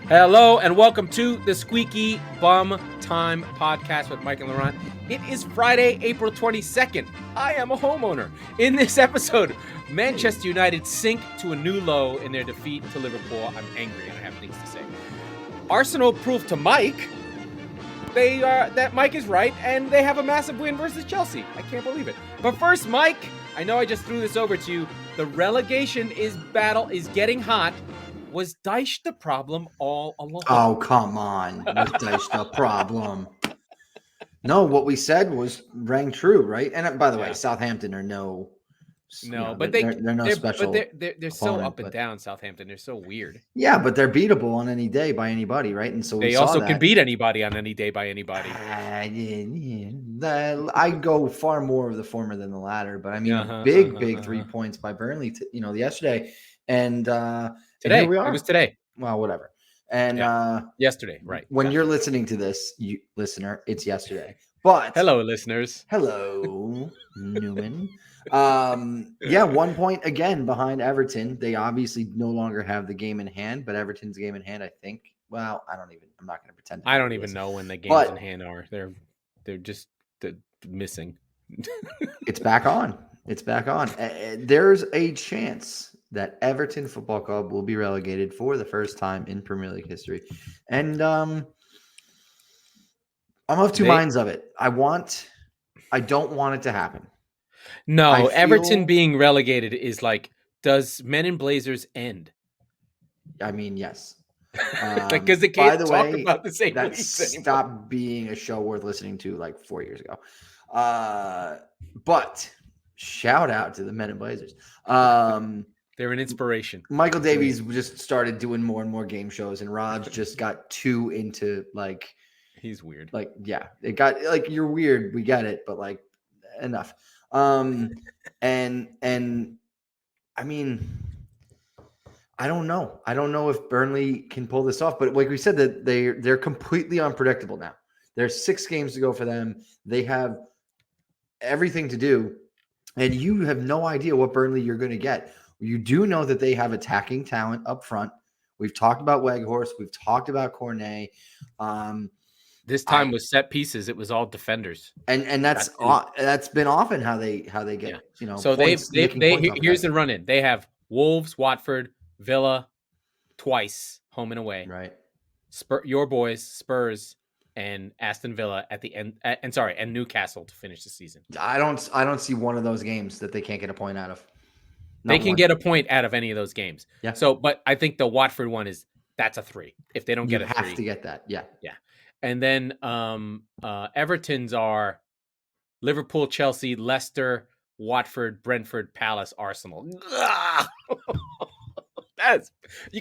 Hello and welcome to the Squeaky Bum Time Podcast with Mike and Laurent. It is Friday, April 22nd. I am a homeowner. In this episode, Manchester United sink to a new low in their defeat to Liverpool. I'm angry and I have things to say. Arsenal proved to Mike that Mike is right and they have a massive win versus Chelsea. I can't believe it. But first, Mike, I know I just threw this over to you. The relegation battle is getting hot. Was Dyche the problem all along? Oh, come on. Was Dyche the problem? No, what we said rang true, right? And by the way, Southampton are they're no special. But they're so opponent, up and down, Southampton. They're so weird. Yeah, but they're beatable on any day by anybody, right? And so they also can beat anybody on any day by anybody. I go far more of the former than the latter, but I mean, big 3 points by Burnley, yesterday. And today, here we are. It was today. Well, whatever. And yesterday, right? When you're listening to this, listener, it's yesterday. But hello, listeners. Hello, Newman. 1 point again behind Everton. They obviously no longer have the game in hand, but Everton's game in hand, I think. Well, I'm not going to pretend. I don't even know when the games in hand are. They're just missing. It's back on. There's a chance that Everton Football Club will be relegated for the first time in Premier League history. And I'm of two minds of it. I don't want it to hahappen. No, Everton being relegated is like, does Men in Blazers end? I mean, yes. Because they can't talk about the same that leagues anymore. Stopped being a show worth listening to like 4 years ago. But shout out to the Men in Blazers. They're an inspiration. Michael Davies just started doing more and more game shows, and Raj just got too into he's weird. It got you're weird. We get it, but enough. And I mean, I don't know. I don't know if Burnley can pull this off, but like we said, that they're completely unpredictable now. There's 6 games to go for them. They have everything to do, and you have no idea what Burnley you're going to get. You do know that they have attacking talent up front. We've talked about Weghorst. We've talked about Cornet. This time with set pieces, it was all defenders, and that's been often how they get So points, here's the run in. They have Wolves, Watford, Villa, twice home and away. Right. Your boys, Spurs, and Aston Villa at the end. And Newcastle to finish the season. I don't see one of those games that they can't get a point out of. They can get a point out of any of those games. Yeah. So, but I think the Watford one that's a 3. If they don't get a 3, you have to get that. Yeah. Yeah. And then Everton's are Liverpool, Chelsea, Leicester, Watford, Brentford, Palace, Arsenal.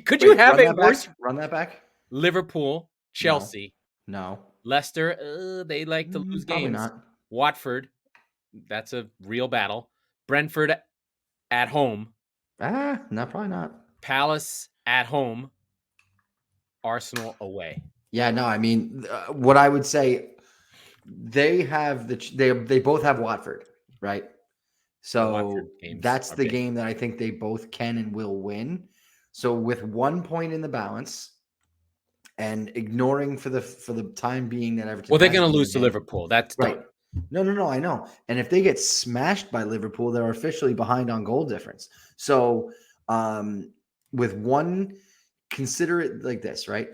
Could you have a worse? Run that back. Liverpool, Chelsea. No. Leicester, they like to lose games. Not. Watford, that's a real battle. Brentford at home. No, probably not. Palace at home. Arsenal away. Yeah, no, I mean, what I would say, they have they both have Watford, right? So that's the game that I think they both can and will win. So with 1 point in the balance, and ignoring for the time being that Everton. Well, they're going to lose to Liverpool. That's right. Done. No, I know. And if they get smashed by Liverpool, they're officially behind on goal difference. So with one, consider it like this, right?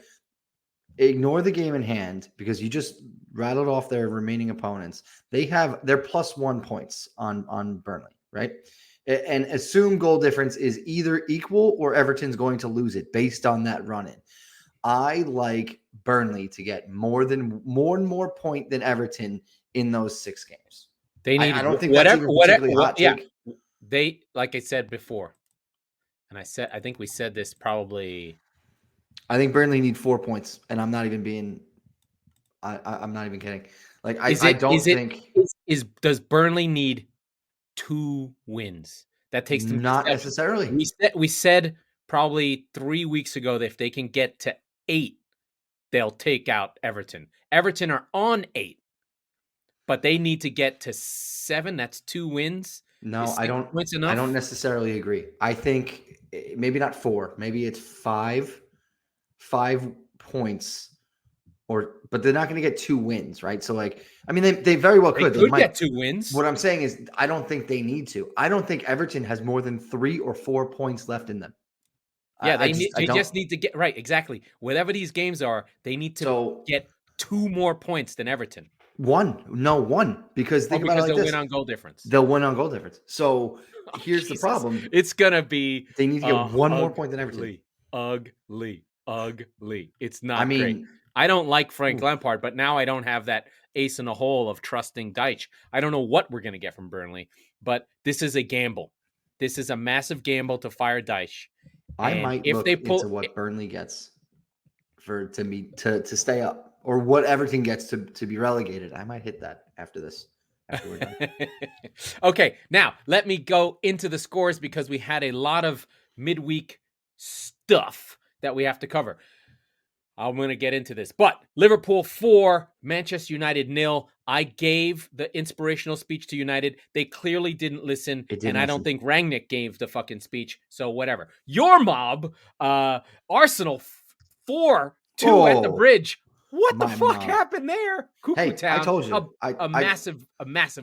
Ignore the game in hand because you just rattled off their remaining opponents. They're plus 1 points on Burnley, right? And assume goal difference is either equal or Everton's going to lose it based on that run-in. I like Burnley to get more and more point than Everton in those 6 games. They need. I don't think that's even particularly hot take. Yeah, they, like I said before, and I think we said this probably. I think Burnley need 4 points, and I'm not even being. I'm not even kidding. Does Burnley need 2 wins? That takes them not necessarily. We said probably 3 weeks ago that if they can get to 8, they'll take out Everton. Everton are on 8, but they need to get to 7. That's 2 wins. No, I don't. I don't necessarily agree. I think maybe not 4. Maybe it's 5. 5 points. But they're not going to get 2 wins, right? So, like, I mean, they very well could. They could get 2 wins. What I'm saying is, I don't think they need to. I don't think Everton has more than 3 or 4 points left in them. Yeah, they just need to get right. Exactly. Whatever these games are, they need to get 2 more points than Everton. 1, because think about it like they'll this. win on goal difference. They'll win on goal difference. So here's the problem. It's gonna be they need to get 1 more point than Everton. Ugly. It's not great. I don't like Frank Lampard, but now I don't have that ace in the hole of trusting Dyche. I don't know what we're going to get from Burnley, but this is a gamble. This is a massive gamble to fire Dyche. I might look into what Burnley gets to stay up, or what Everton gets to be relegated. I might hit that after this. After we're done. Okay, now let me go into the scores because we had a lot of midweek stuff that we have to cover. I'm going to get into this. But Liverpool 4, Manchester United 0. I gave the inspirational speech to United. They clearly didn't listen. I don't think Rangnick gave the fucking speech. So whatever. Your mob, Arsenal 4-2 at the Bridge. What the fuck happened there? Cuckoo Town. I told you. A massive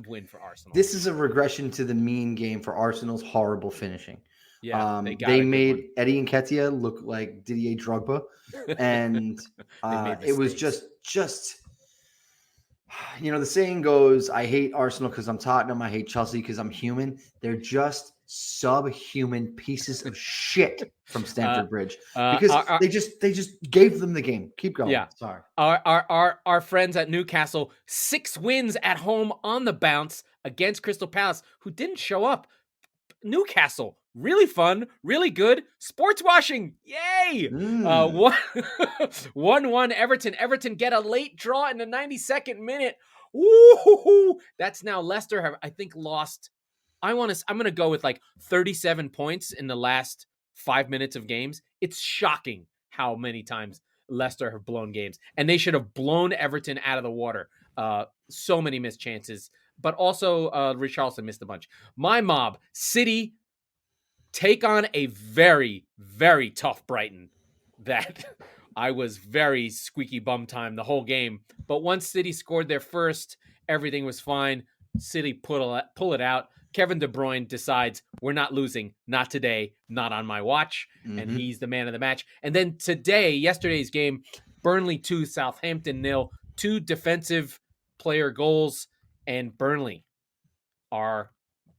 win for Arsenal. This is a regression to the mean game for Arsenal's horrible finishing. Yeah, they made Eddie Nketiah look like Didier Drogba, and it was just the saying goes, I hate Arsenal because I'm Tottenham, I hate Chelsea because I'm human. They're just subhuman pieces of shit from Stamford Bridge because they just gave them the game. Keep going. Yeah, sorry. Our friends at Newcastle, 6 wins at home on the bounce against Crystal Palace, who didn't show up. Newcastle, really fun, really good. Sports washing, yay! 1-1 Everton. Everton get a late draw in the 92nd minute. Ooh, that's now Leicester have, I think, lost. I'm gonna go with like 37 points in the last 5 minutes of games. It's shocking how many times Leicester have blown games, and they should have blown Everton out of the water. So many missed chances. But also, Richarlison missed a bunch. My mob, City, take on a very, very tough Brighton that I was very squeaky bum time the whole game. But once City scored their first, everything was fine. City pull it out. Kevin De Bruyne decides, we're not losing. Not today. Not on my watch. Mm-hmm. And he's the man of the match. And then yesterday's game, Burnley 2, Southampton 0. 2 defensive player goals. And Burnley are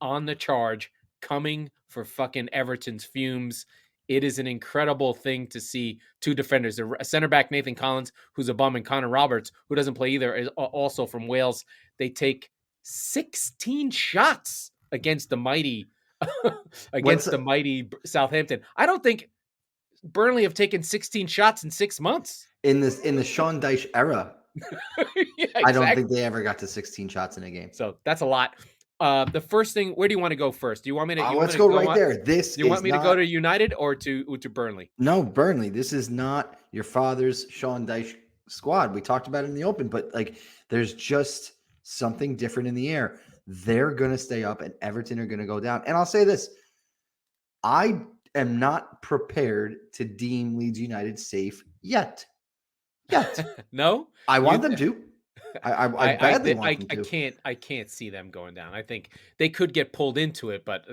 on the charge, coming for fucking Everton's fumes. It is an incredible thing to see 2 defenders. A center back, Nathan Collins, who's a bum, and Connor Roberts, who doesn't play either, is also from Wales. They take 16 shots against the mighty Southampton. I don't think Burnley have taken 16 shots in 6 months. In the Sean Dyche era. Yeah, exactly. I don't think they ever got to 16 shots in a game. So that's a lot. The first thing, where do you want to go first? Do you want me to? Let's go right there. Do you want me to go to United or to Burnley? No, Burnley. This is not your father's Sean Dyche squad. We talked about it in the open, but like, there's just something different in the air. They're going to stay up, and Everton are going to go down. And I'll say this: I am not prepared to deem Leeds United safe yet. No, I want them to. I badly want them to. I can't see them going down. I think they could get pulled into it, but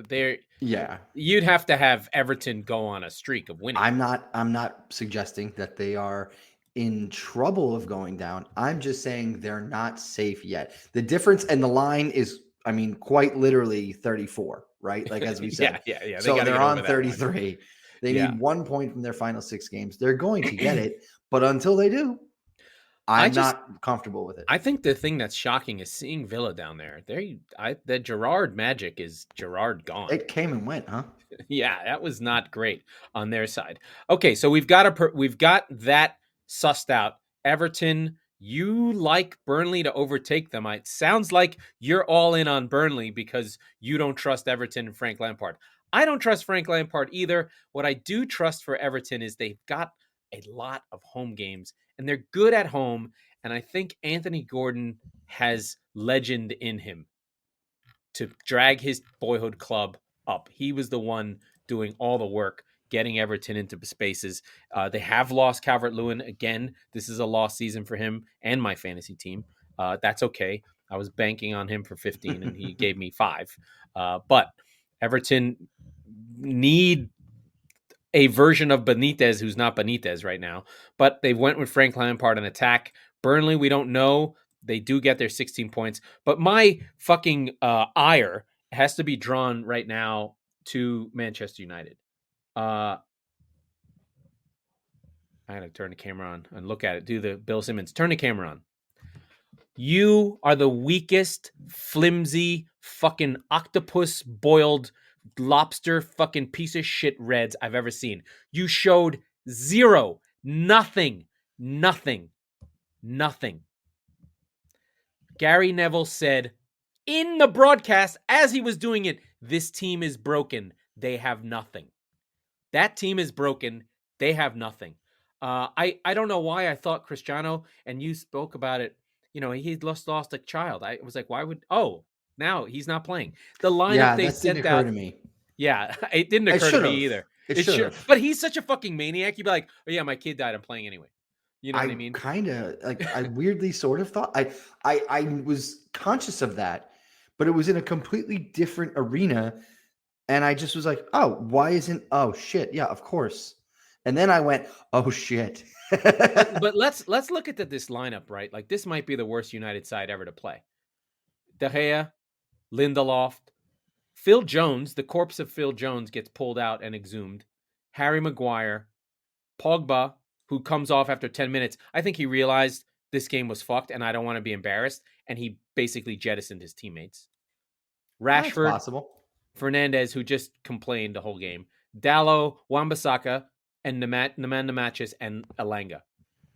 yeah. You'd have to have Everton go on a streak of winning. I'm not suggesting that they are in trouble of going down. I'm just saying they're not safe yet. The difference and the line is, I mean, quite literally 34, right? Like, as we said. yeah. So they're on 33. They need 1 point from their final 6 games. They're going to get it, but until they do, I'm not comfortable with it. I think the thing that's shocking is seeing Villa down there. The Gerrard magic is Gerrard gone. It came and went, huh? Yeah, that was not great on their side. Okay, so we've got that sussed out. Everton, you like Burnley to overtake them. It sounds like you're all in on Burnley because you don't trust Everton and Frank Lampard. I don't trust Frank Lampard either. What I do trust for Everton is they've got a lot of home games, and they're good at home. And I think Anthony Gordon has legend in him to drag his boyhood club up. He was the one doing all the work. getting Everton into spaces. They have lost Calvert-Lewin again. This is a lost season for him and my fantasy team. That's okay. I was banking on him for 15 and he gave me 5. But Everton need a version of Benitez who's not Benitez right now. But they went with Frank Lampard in attack. Burnley, we don't know. They do get their 16 points. But my fucking ire has to be drawn right now to Manchester United. I gotta turn the camera on and look at it. Do the Bill Simmons. Turn the camera on. You are the weakest, flimsy, fucking octopus boiled lobster fucking piece of shit Reds I've ever seen. You showed zero, nothing. Gary Neville said in the broadcast as he was doing it, this team is broken. They have nothing. That team is broken. They have nothing. I don't know why I thought Cristiano, and you spoke about it, he lost a child. I was like, now he's not playing. The lineup they sent out. Didn't occur to me. Yeah, it didn't occur to me either. It should. But he's such a fucking maniac. You'd be like, oh yeah, my kid died. I'm playing anyway. You know what I mean? Kind of like I weirdly sort of thought I was conscious of that, but it was in a completely different arena. And I just was like, oh shit. Yeah, of course. And then I went, oh shit. but let's look at this lineup, right? Like this might be the worst United side ever to play. De Gea, Lindelof, Phil Jones, the corpse of Phil Jones gets pulled out and exhumed. Harry Maguire, Pogba, who comes off after 10 minutes. I think he realized this game was fucked and I don't want to be embarrassed. And he basically jettisoned his teammates. Rashford, possible. Fernandez, who just complained the whole game. Dalot, Wan-Bissaka, and Nemanja Matic and Elanga.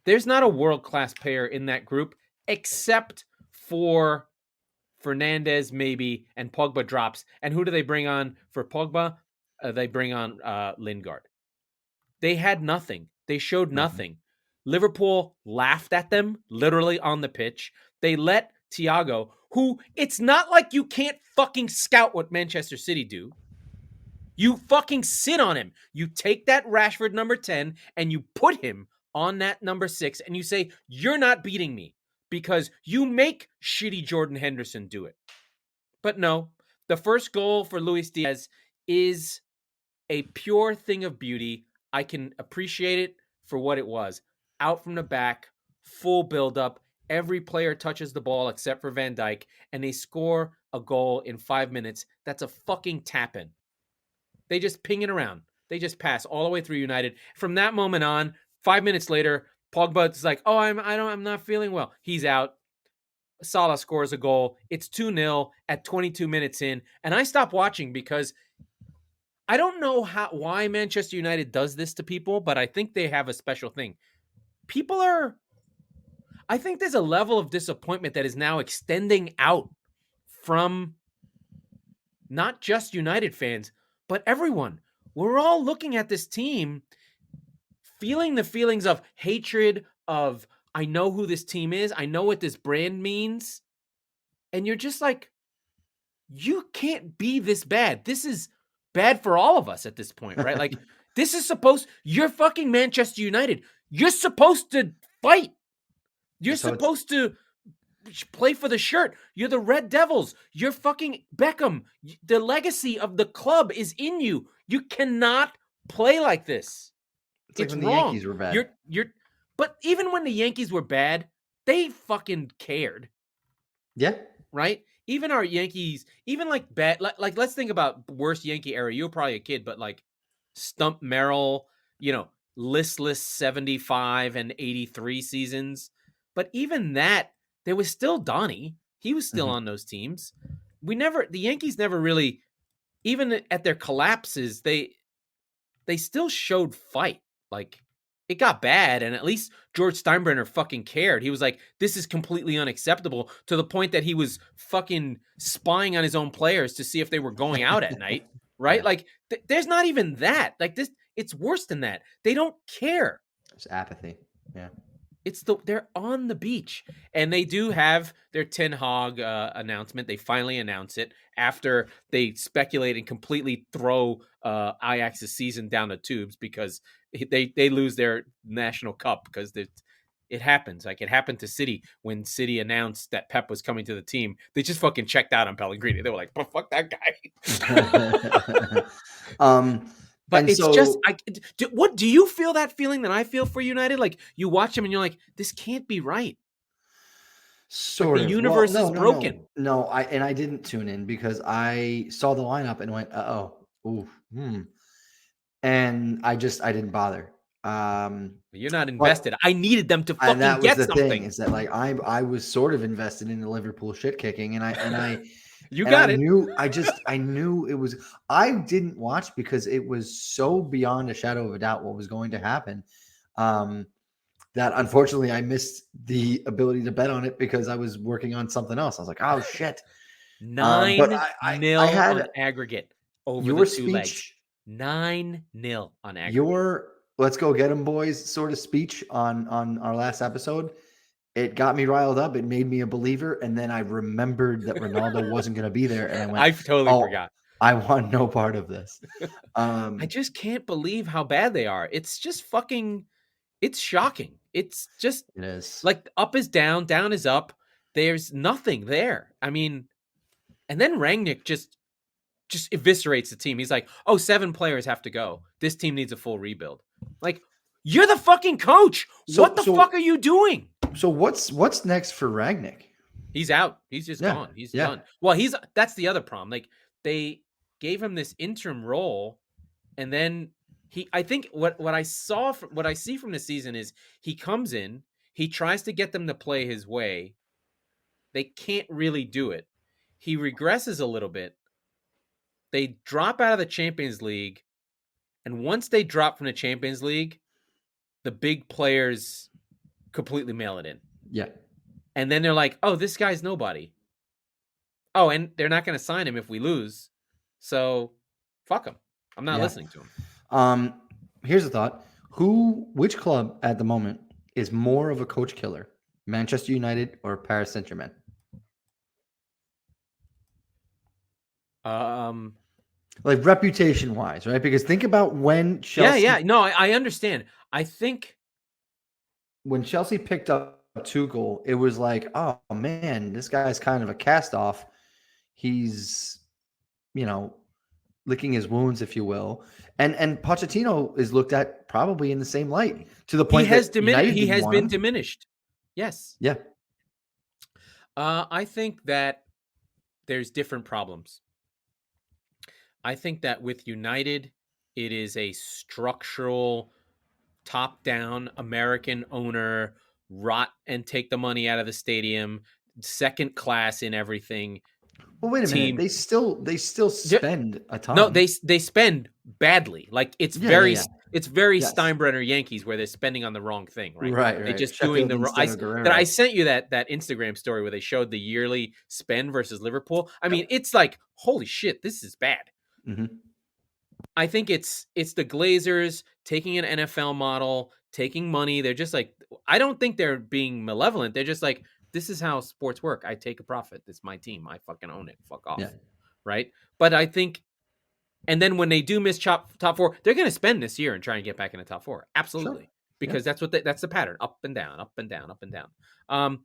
There's not a world-class player in that group except for Fernandez maybe, and Pogba drops. And who do they bring on for Pogba? They bring on Lingard. They had nothing. They showed nothing. Liverpool laughed at them literally on the pitch. They let Thiago, who it's not like you can't fucking scout what Manchester City do. You fucking sit on him. You take that Rashford number 10 and you put him on that number 6 and you say, you're not beating me because you make shitty Jordan Henderson do it. But no, the first goal for Luis Diaz is a pure thing of beauty. I can appreciate it for what it was. Out from the back, full build-up. Every player touches the ball except for Van Dijk, and they score a goal in 5 minutes. That's a fucking tap-in. They just ping it around. They just pass all the way through United. From that moment on, 5 minutes later, Pogba's like, I'm not feeling well. He's out. Salah scores a goal. It's 2-0 at 22 minutes in. And I stopped watching because I don't know why Manchester United does this to people, but I think they have a special thing. I think there's a level of disappointment that is now extending out from not just United fans, but everyone. We're all looking at this team, feeling the feelings of hatred, of I know who this team is, I know what this brand means, and you're just like, you can't be this bad. This is bad for all of us at this point, right? Like, you're fucking Manchester United. You're supposed to fight. You're supposed to play for the shirt. You're the Red Devils. You're fucking Beckham. The legacy of the club is in you. You cannot play like this. It's like when the Yankees were bad. But even when the Yankees were bad, they fucking cared. Yeah. Right? Even our Yankees, even like bad, like let's think about worst Yankee era. You were probably a kid, but like Stump Merrill, listless 75 and 83 seasons. But even that, there was still Donnie. He was still on those teams. The Yankees never really, even at their collapses, they still showed fight. Like, it got bad, and at least George Steinbrenner fucking cared. He was like, this is completely unacceptable, to the point that he was fucking spying on his own players to see if they were going out at night, right? Yeah. Like, there's not even that. Like, this, it's worse than that. They don't care. It's apathy. Yeah. they're on the beach, and they do have their Ten Hag announcement. They finally announce it after they speculate and completely throw Ajax's season down the tubes because they lose their national cup because it happens. Like it happened to City when City announced that Pep was coming to the team. They just fucking checked out on Pellegrini. They were like, "But fuck that guy." But And it's just, so what do you feel that feeling that I feel for United? Like you watch them and you're like, this can't be right. Like sort the of. Well, universe is broken. no. I didn't tune in because I saw the lineup and went, ooh, and I didn't bother. You're not But invested. I needed them to and fucking that was get the thing something. is that like I was sort of invested in the Liverpool shit kicking, and I You and I got it. knew I knew it was. I didn't watch because it was so beyond a shadow of a doubt what was going to happen. That unfortunately I missed the ability to bet on it because I was working on something else. I was like, oh shit. But 9-0 I on had aggregate over the your two legs. speech, 9-0 on aggregate. your let's go get them boys sort of speech on our last episode. It got me riled up. It made me a believer. And then I remembered that Ronaldo wasn't going to be there. And I went, I totally oh, forgot. I want no part of this. I just can't believe how bad they are. It's just fucking, it's shocking. It's just It is. like up is down is up. There's nothing there. I mean, and then Rangnick just eviscerates the team. He's like, oh, 7 players have to go. This team needs a full rebuild. Like, you're the fucking coach. What the fuck are you doing? So what's next for Rangnick? He's out. He's just gone. He's done. Well, that's the other problem. Like they gave him this interim role, and then I think what I see from the season is he comes in, he tries to get them to play his way. They can't really do it. He regresses a little bit. They drop out of the Champions League, and once they drop from the Champions League, the big players completely mail it in. Yeah. And then they're like, oh, this guy's nobody. Oh, and they're not going to sign him if we lose. So fuck him. I'm not listening to him. Here's a thought. Which club at the moment is more of a coach killer? Manchester United or Paris Saint-Germain? Like reputation wise, right? Because think about when Chelsea. Yeah. No, I understand. I think when Chelsea picked up Tuchel, it was like, oh man, this guy's kind of a cast off. He's, licking his wounds, if you will. And Pochettino is looked at probably in the same light to the point he has that been diminished. Yes. Yeah. I think that there's different problems. I think that with United, it is a structural, top-down American owner, rot and take the money out of the stadium, second class in everything. Well, wait a minute. They still spend a ton. No, they spend badly. Like it's very Steinbrenner Yankees where they're spending on the wrong thing, right? Right. They're just doing the wrong. I sent you that Instagram story where they showed the yearly spend versus Liverpool. I mean, it's like, holy shit, this is bad. Mm-hmm. I think it's the Glazers taking an NFL model, taking money. They're just like, I don't think they're being malevolent. They're just like, this is how sports work. I take a profit. It's my team. I fucking own it. Fuck off. Yeah. Right. But I think, and then when they do miss top 4, they're going to spend this year and try and get back in the top 4. Absolutely. Sure. Because that's the pattern. Up and down, up and down, up and down.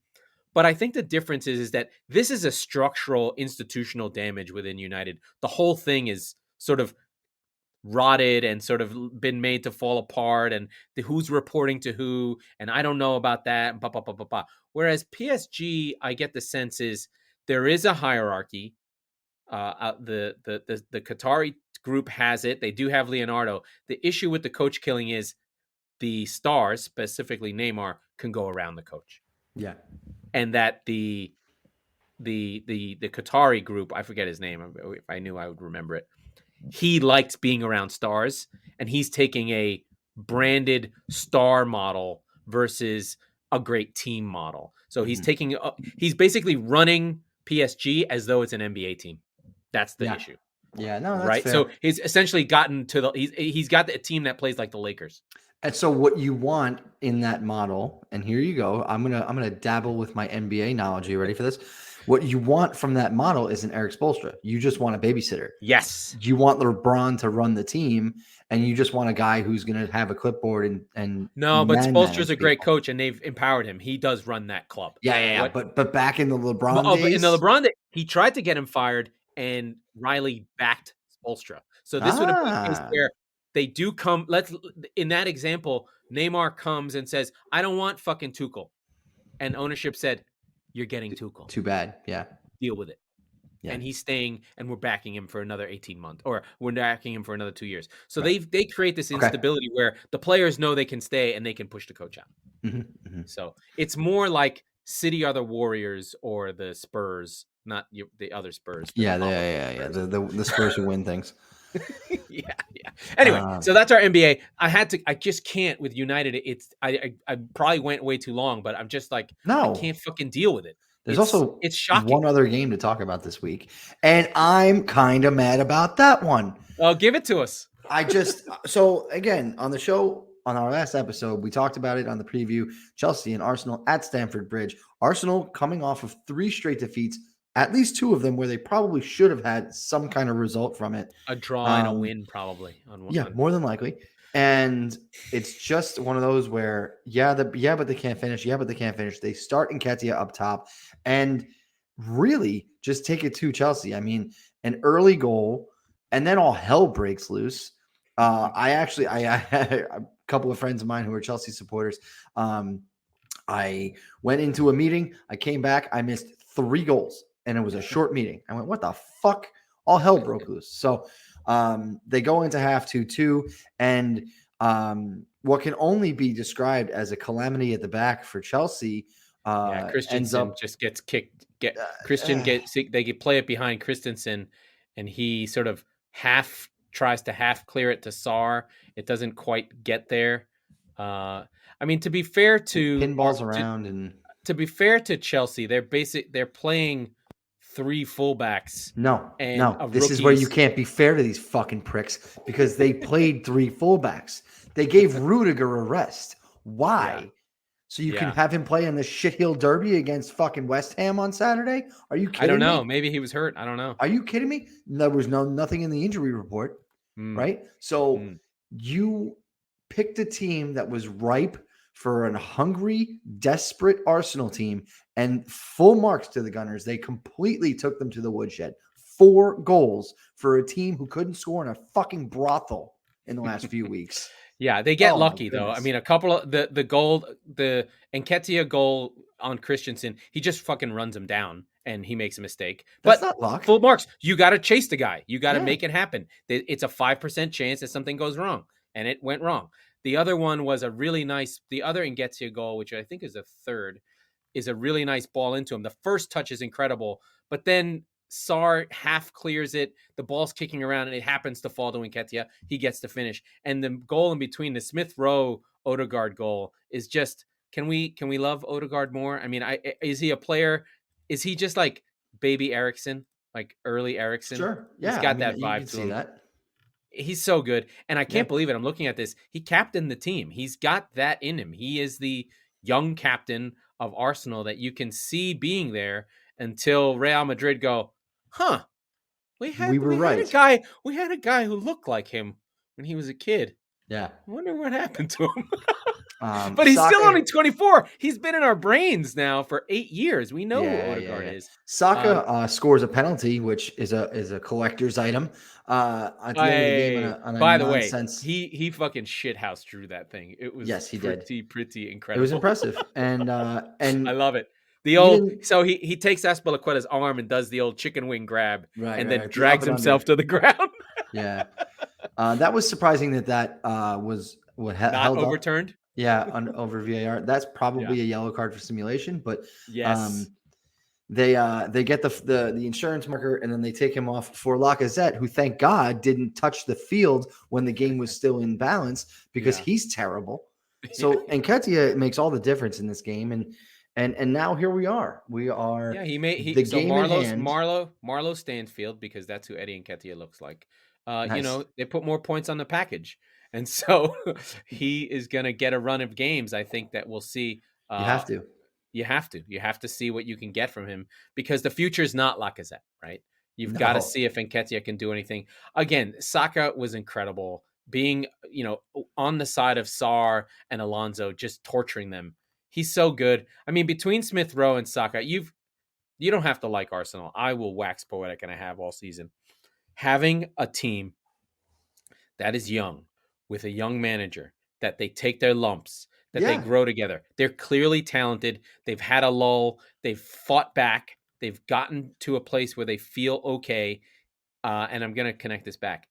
But I think the difference is that this is a structural institutional damage within United. The whole thing is sort of rotted and sort of been made to fall apart, and who's reporting to who, and I don't know about that. Whereas PSG, I get the sense is there is a hierarchy. The Qatari group has it. They do have Leonardo. The issue with the coach killing is the stars, specifically Neymar, can go around the coach. Yeah, and that the Qatari group, I forget his name. If I knew, I would remember it. He liked being around stars, and he's taking a branded star model versus a great team model. So he's he's basically running PSG as though it's an NBA team. That's the issue. Yeah, no, that's right. fair. So he's essentially gotten to he's got a team that plays like the Lakers. And so what you want in that model, and here you go. I'm gonna dabble with my NBA knowledge. Are you ready for this? What you want from that model isn't Eric Spoelstra. You just want a babysitter. Yes. You want LeBron to run the team, and you just want a guy who's going to have a clipboard and No, but Spoelstra's manage a great people. coach, and they've empowered him. He does run that club. Yeah. But back in the LeBron But days, in the LeBron days, he tried to get him fired, and Riley backed Spoelstra. So this would have been a case where they do come. In that example, Neymar comes and says, "I don't want fucking Tuchel," and ownership said, "You're getting Tuchel. too bad. Yeah. Deal with it." Yeah. And he's staying, and we're backing him for another 18 months, or we're backing him for another 2 years. So they create this instability where the players know they can stay and they can push the coach out. So it's more like City are the Warriors or the Spurs, not the other Spurs. The Spurs who win things. Yeah. Anyway, so that's our NBA. I just can't with United. I probably went way too long, but I'm just like, I can't fucking deal with it. It's shocking. One other game to talk about this week, and I'm kind of mad about that one. Oh, give it to us. So again, on the show, on our last episode, we talked about it on the preview, Chelsea and Arsenal at Stamford Bridge. Arsenal coming off of 3 straight defeats, at least 2 of them where they probably should have had some kind of result from it. A draw and a win, probably. More than likely. And it's just one of those where, but they can't finish. Yeah, but they can't finish. They start Nketiah up top and really just take it to Chelsea. I mean, an early goal, and then all hell breaks loose. I had a couple of friends of mine who are Chelsea supporters. I went into a meeting. I came back. I missed 3 goals, and it was a short meeting. I went, what the fuck? All hell broke loose. So they go into half 2-2, and what can only be described as a calamity at the back for Chelsea. Christensen just gets kicked. They could play it behind Christensen, and he sort of tries to half clear it to Sarr. It doesn't quite get there. I mean, to be fair to pinballs around, and to be fair to Chelsea, they're playing 3 fullbacks. No. This is where you can't be fair to these fucking pricks, because they played 3 fullbacks. They gave Rudiger a rest. Why? Yeah. So you can have him play in the shithill derby against fucking West Ham on Saturday? Are you kidding me? I don't know. Maybe he was hurt. I don't know. Are you kidding me? There was nothing in the injury report, right? So you picked a team that was ripe for a hungry, desperate Arsenal team, and full marks to the Gunners. They completely took them to the woodshed. 4 goals for a team who couldn't score in a fucking brothel in the last few weeks. Yeah, they get lucky though. I mean, a couple of the Nketiah goal on Christensen, he just fucking runs him down and he makes a mistake. That's not luck. Full marks. You got to chase the guy. You got to make it happen. It's a 5% chance that something goes wrong, and it went wrong. The other one was the other Nketiah goal, which I think is a third, is a really nice ball into him. The first touch is incredible, but then Sarr half clears it. The ball's kicking around, and it happens to fall to Nketiah. He gets to finish. And the goal in between, the Smith Rowe Odegaard goal, is just, can we love Odegaard more? I mean, is he a player? Is he just like baby Eriksson, like early Eriksson? Sure. Yeah. He's got that vibe to him. That. He's so good. And I can't believe it. I'm looking at this. He captained the team. He's got that in him. He is the young captain of Arsenal that you can see being there until Real Madrid go, we had a guy who looked like him when he was a kid. Yeah. I wonder what happened to him. But he's still only 24. He's been in our brains now for 8 years. We know who Odegaard is. Saka scores a penalty, which is a collector's item. At the end of the game, by the way, he fucking shithouse drew that thing. It was pretty incredible. It was impressive, and I love it. So he takes Azpilicueta's arm and does the old chicken wing grab, and then drags himself to the ground. Yeah, that was surprising that was not overturned. Yeah, over VAR. That's probably a yellow card for simulation, but yes. They get the insurance marker, and then they take him off for Lacazette, who, thank God, didn't touch the field when the game was still in balance, because he's terrible. So Nketiah makes all the difference in this game, and now here we are. We are Marlowe Stansfield, because that's who Eddie Nketiah looks like. Nice. They put more points on the package. And so he is going to get a run of games. I think that we'll see. You have to. You have to see what you can get from him, because the future is not Lacazette, right? You've got to No. see if Nketiah can do anything. Again, Saka was incredible, being, on the side of Sarr and Alonso, just torturing them. He's so good. I mean, between Smith Rowe and Saka, you don't have to like Arsenal. I will wax poetic, and I have all season. Having a team that is young, with a young manager, that they take their lumps, that they grow together. They're clearly talented. They've had a lull. They've fought back. They've gotten to a place where they feel okay. And I'm going to connect this back.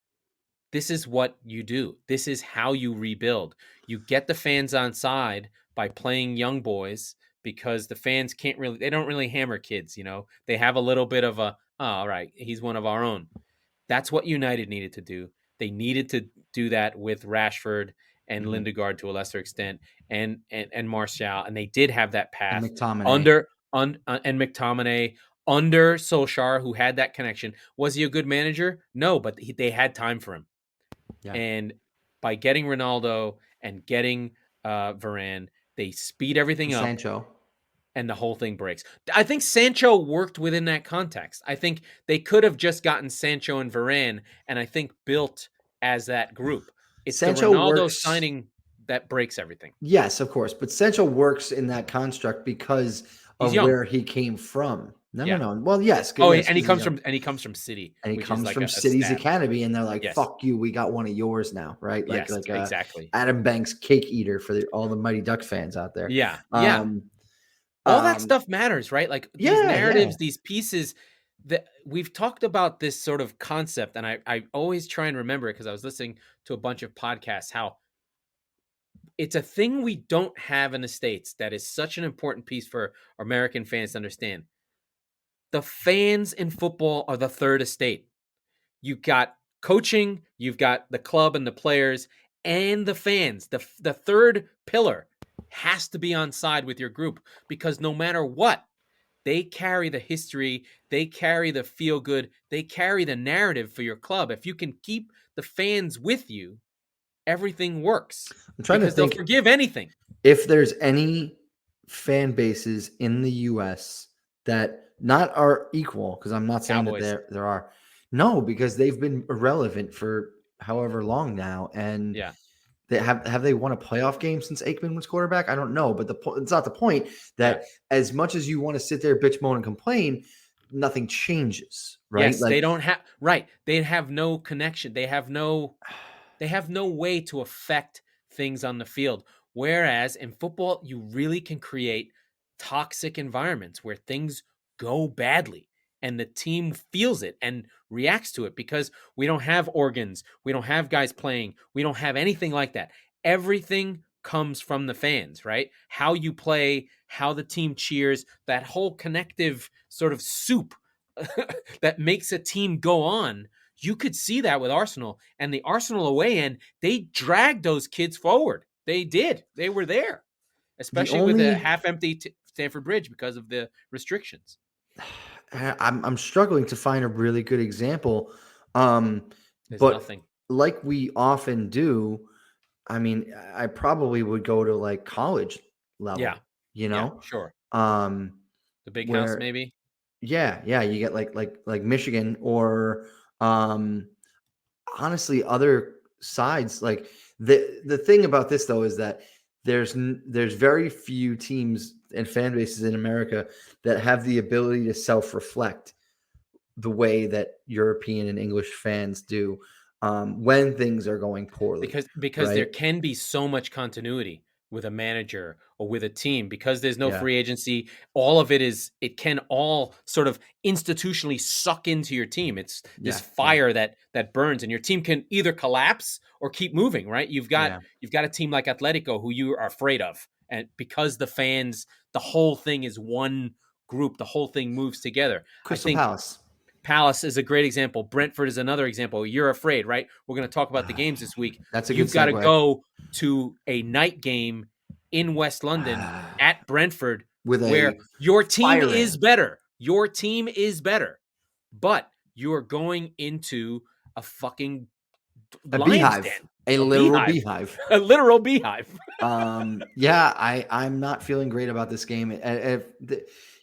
This is what you do. This is how you rebuild. You get the fans on side by playing young boys, because the fans they don't really hammer kids, They have a little bit of all right, he's one of our own. That's what United needed to do. They needed to do that with Rashford and Lindegaard to a lesser extent, and Martial, and they did have that path And McTominay. and McTominay under Solskjaer, who had that connection. Was he a good manager? No, but they had time for him. Yeah. And by getting Ronaldo and getting Varane, they speed everything up. Sancho. And the whole thing breaks. I think Sancho worked within that context. I think they could have just gotten Sancho and Varane, and I think built as that group. It's Sancho the Ronaldo signing that breaks everything. Yes, of course. But Sancho works in that construct because of where he came from. No. Well, yes. And he comes from City. And he comes from City's academy, and they're like, "Fuck you, we got one of yours now," right? Like, exactly. Adam Banks cake eater for all the Mighty Duck fans out there. Yeah. All that stuff matters, right? Like these narratives, these pieces that we've talked about, this sort of concept. And I always try and remember it, because I was listening to a bunch of podcasts, how it's a thing we don't have in the States that is such an important piece for American fans to understand. The fans in football are the third estate. You've got coaching, you've got the club and the players, and the fans. The third pillar has to be on side with your group, because no matter what, they carry the history, they carry the feel good, they carry the narrative for your club. If you can keep the fans with you, everything works. I'm trying to think, they'll forgive anything. If there's any fan bases in the U.S. that not are equal, because I'm not saying Cowboys. That there are. No, because they've been irrelevant for however long now, and they have they won a playoff game since Aikman was quarterback? I don't know, but it's not the point that as much as you want to sit there, bitch, moan, and complain, nothing changes, right? Yes, they don't have They have no connection. They have no way to affect things on the field. Whereas in football, you really can create toxic environments where things go badly, and the team feels it and reacts to it, because we don't have organs. We don't have guys playing. We don't have anything like that. Everything comes from the fans, right? How you play, how the team cheers, that whole connective sort of soup that makes a team go on. You could see that with Arsenal, and the Arsenal away end, they dragged those kids forward. They did. They were there, especially with a half-empty Stamford Bridge because of the restrictions. I'm struggling to find a really good example. There's nothing. Like we often do, I mean, I probably would go to like college level. Yeah. Yeah, sure. The big house, maybe. Yeah. You get like Michigan, or honestly other sides. Like the thing about this though is that there's very few teams and fan bases in America that have the ability to self-reflect the way that European and English fans do when things are going poorly. Because there can be so much continuity with a manager or with a team, because there's no free agency. All of it can all sort of institutionally suck into your team. It's this fire that burns, and your team can either collapse or keep moving, right? You've got a team like Atletico who you are afraid of. And because the fans, the whole thing is one group, the whole thing moves together. Crystal Palace. Palace is a great example. Brentford is another example. You're afraid, right? We're going to talk about the games this week. That's a good You've got to go to a night game in West London at Brentford where your team is better. Your team is better. But you are going into a fucking lion's den. A literal beehive. A literal beehive. Yeah, I'm not feeling great about this game.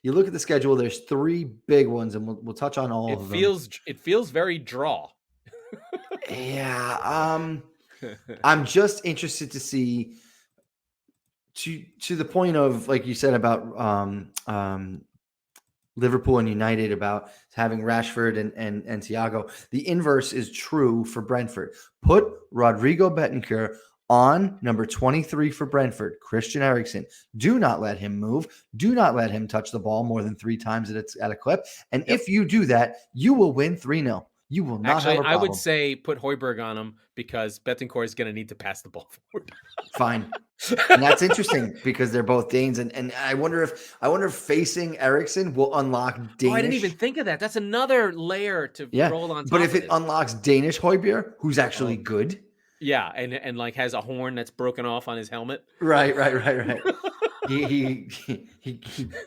You look at the schedule, there's 3 big ones, and we'll touch on all of them. It feels very draw. Yeah, I'm just interested to see to the point of, like you said about Liverpool and United, about having Rashford and Thiago. The inverse is true for Brentford. Put Rodrigo Betancourt on number 23 for Brentford, Christian Eriksen. Do not let him move. Do not let him touch the ball more than 3 times at a clip. And if you do that, you will win 3-0. You will not have a problem. I would say put Højbjerg on him because Betancourt is going to need to pass the ball forward. Fine. And that's interesting because they're both Danes. And I wonder if facing Eriksen will unlock Danish. Oh, I didn't even think of that. That's another layer to roll on top But if of it unlocks Danish Højbjerg, who's actually good. Yeah, and like has a horn that's broken off on his helmet. Right. He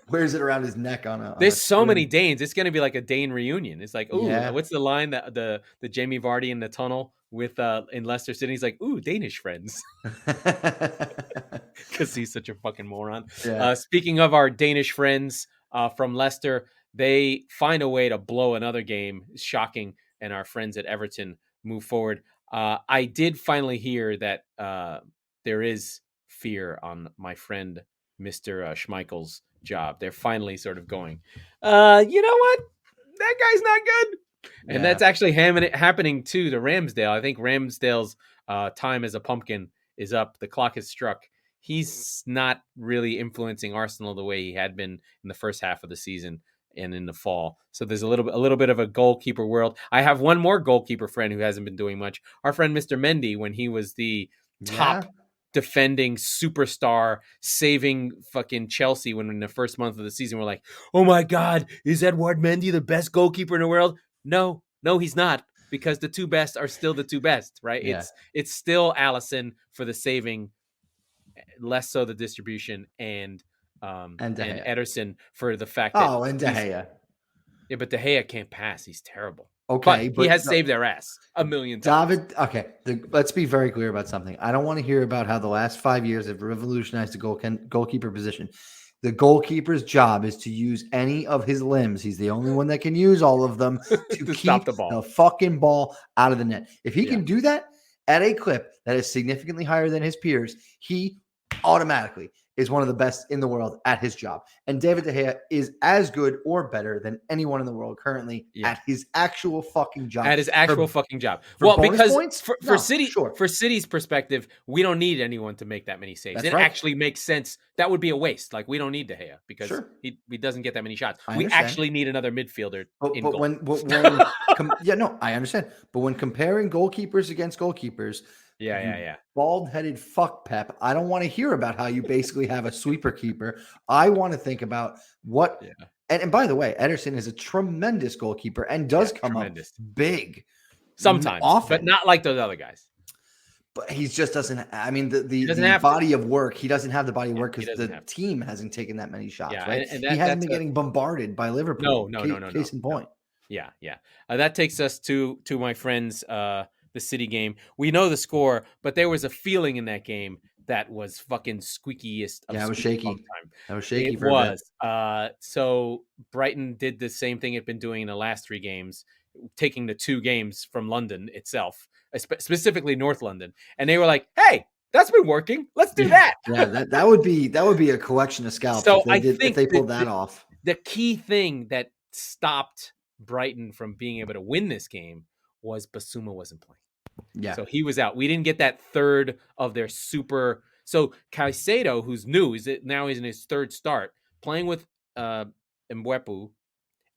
wears it around his neck on a. There's so many Danes. It's going to be like a Dane reunion. It's like, what's the line that the Jamie Vardy in the tunnel with in Leicester City? He's like, Danish friends, because he's such a fucking moron. Yeah. Speaking of our Danish friends from Leicester, they find a way to blow another game. Shocking, and our friends at Everton move forward. I did finally hear that there is fear on my friend Mr. Schmeichel's job. They're finally sort of going, you know what? That guy's not good. And that's actually happening to the Ramsdale. I think Ramsdale's time as a pumpkin is up. The clock has struck. He's not really influencing Arsenal the way he had been in the first half of the season and in the fall. So there's a little bit of a goalkeeper world. I have one more goalkeeper friend who hasn't been doing much. Our friend Mr. Mendy, when he was the top defending superstar, saving fucking Chelsea when in the first month of the season we're like, oh my God, is Edouard Mendy the best goalkeeper in the world? No, he's not, because the 2 best are still the 2 best, right? Yeah. It's still Alisson for the saving, less so the distribution, and Ederson for the fact that and De Gea. Yeah, but De Gea can't pass. He's terrible. Okay, but he has saved their ass a million times. David, let's be very clear about something. I don't want to hear about how the last 5 years have revolutionized the goalkeeper position. The goalkeeper's job is to use any of his limbs. He's the only one that can use all of them to keep stop the ball. The fucking ball out of the net. If he can do that at a clip that is significantly higher than his peers, he automatically is one of the best in the world at his job. And David De Gea is as good or better than anyone in the world currently at his actual fucking job. At his actual fucking job. Well, because points? For City's perspective, we don't need anyone to make that many saves. It actually makes sense. That would be a waste. Like, we don't need De Gea because he doesn't get that many shots. We actually need another midfielder in goal. I understand. But when comparing goalkeepers against goalkeepers, bald-headed fuck Pep, I don't want to hear about how you basically have a sweeper keeper. I want to think about what and by the way, Ederson is a tremendous goalkeeper and does come up big sometimes, often, but not like those other guys. But he just doesn't. I mean, the body of work. He doesn't have the body of work because the team hasn't taken that many shots. Right? And he hasn't been getting bombarded by Liverpool. No. Case in point. Yeah. That takes us to my friends. The City game. We know the score, but there was a feeling in that game that was fucking squeakiest. It was shaky. That was shaky. It was. So Brighton did the same thing it'd been doing in the last 3 games, taking the 2 games from London itself, specifically North London, and they were like, "Hey, that's been working. Let's do that." that would be a collection of scalps. So if they pulled that off. The key thing that stopped Brighton from being able to win this game was Basuma wasn't playing. Yeah. So he was out. We didn't get that third of their super. So Caicedo, who's new, he's in his 3rd start, playing with Mbeumo,